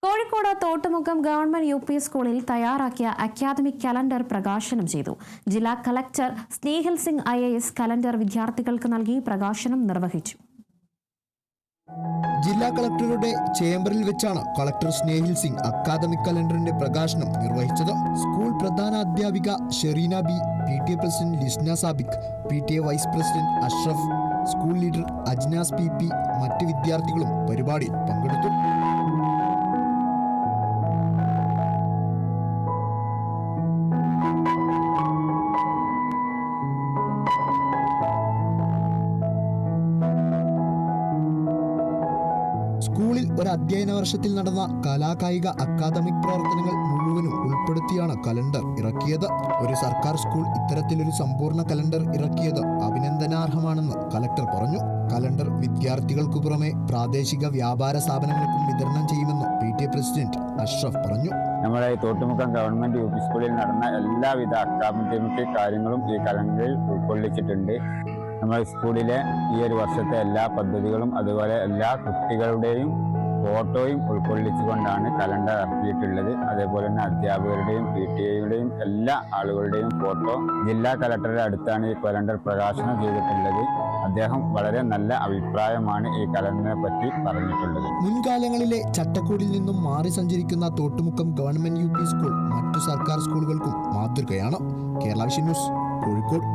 Kozhikode Thottumukkam government UP. സ്കൂളിൽ തയ്യാറാക്കിയ academic calendar പ്രകാശനം ചെയ്തു. ജില്ലാ collector Snehil Singh IAS calendar വിദ്യാർത്ഥികൾക്ക് നൽകി പ്രകാശനം നിർവഹിച്ചു. ജില്ലാ കളക്ടറുടെ ചേംബറിൽ വെച്ചാണ് കളക്ടർ സ്നേഹിൽ സിംഗ് അക്കാദമിക് കലണ്ടറിന്റെ പ്രകാശനം നിർവഹിച്ചത്. സ്കൂൾ പ്രധാന അധ്യാപിക Shereena B, PTA president Lisna Sabik, PTA vice president Ashraf, school leader Ajnas PP, മറ്റ് വിദ്യാർത്ഥികളും പരിപാടിയിൽ പങ്കെടുത്തു. സ്കൂളിൽ ഒരു അധ്യയന വർഷത്തിൽ നടന്ന കലാകായിക അക്കാദമിക് പ്രവർത്തനങ്ങൾ മുഴുവനും ഉൾപ്പെടുത്തിയാണ് കലണ്ടർ ഇറക്കിയത്. ഒരു സർക്കാർ സ്കൂൾ ഇത്തരത്തിലൊരു സമ്പൂർണ്ണ കലണ്ടർ ഇറക്കിയത് അഭിനന്ദനാർഹമാണെന്ന് കളക്ടർ പറഞ്ഞു. കലണ്ടർ വിദ്യാർത്ഥികൾക്കു പുറമെ പ്രാദേശിക വ്യാപാര സ്ഥാപനങ്ങൾക്കും വിതരണം ചെയ്യുമെന്ന് PTA പ്രസിഡന്റ് അഷ്റഫ് പറഞ്ഞു. നമ്മുടെ തോട്ടുമുക്കം ഗവൺമെന്റ് യു.പി. സ്കൂളിൽ നടന്ന എല്ലാവിധ അക്കാദമിക് കാര്യങ്ങളും ഈ കലണ്ടറിൽ ഉൾക്കൊള്ളിച്ചിട്ടുണ്ട്. നമ്മുടെ സ്കൂളിലെ ഈ ഒരു വർഷത്തെ എല്ലാ പദ്ധതികളും അതുപോലെ എല്ലാ കുട്ടികളുടെയും ഫോട്ടോയും ഉൾക്കൊള്ളിച്ചുകൊണ്ടാണ് കലണ്ടർ ഇറക്കിയിട്ടുള്ളത്. അതേപോലെ തന്നെ അധ്യാപകരുടെയും PTA-യുടെയും എല്ലാ ആളുകളുടെയും ഫോട്ടോ ജില്ലാ കളക്ടറുടെ അടുത്താണ് ഈ കലണ്ടർ പ്രകാശനം ചെയ്തിട്ടുള്ളത്. അദ്ദേഹം വളരെ നല്ല അഭിപ്രായമാണ് ഈ കലണ്ടറിനെ പറ്റി പറഞ്ഞിട്ടുള്ളത്. മുൻകാലങ്ങളിലെ ചട്ടക്കൂടിൽ നിന്നും മാറി സഞ്ചരിക്കുന്ന തോട്ടുമുക്കം ഗവൺമെന്റ് യു.പി. സ്കൂൾ മറ്റു സർക്കാർ സ്കൂളുകൾക്കും മാതൃകയാണ്. Kerala vision news, Kozhikode.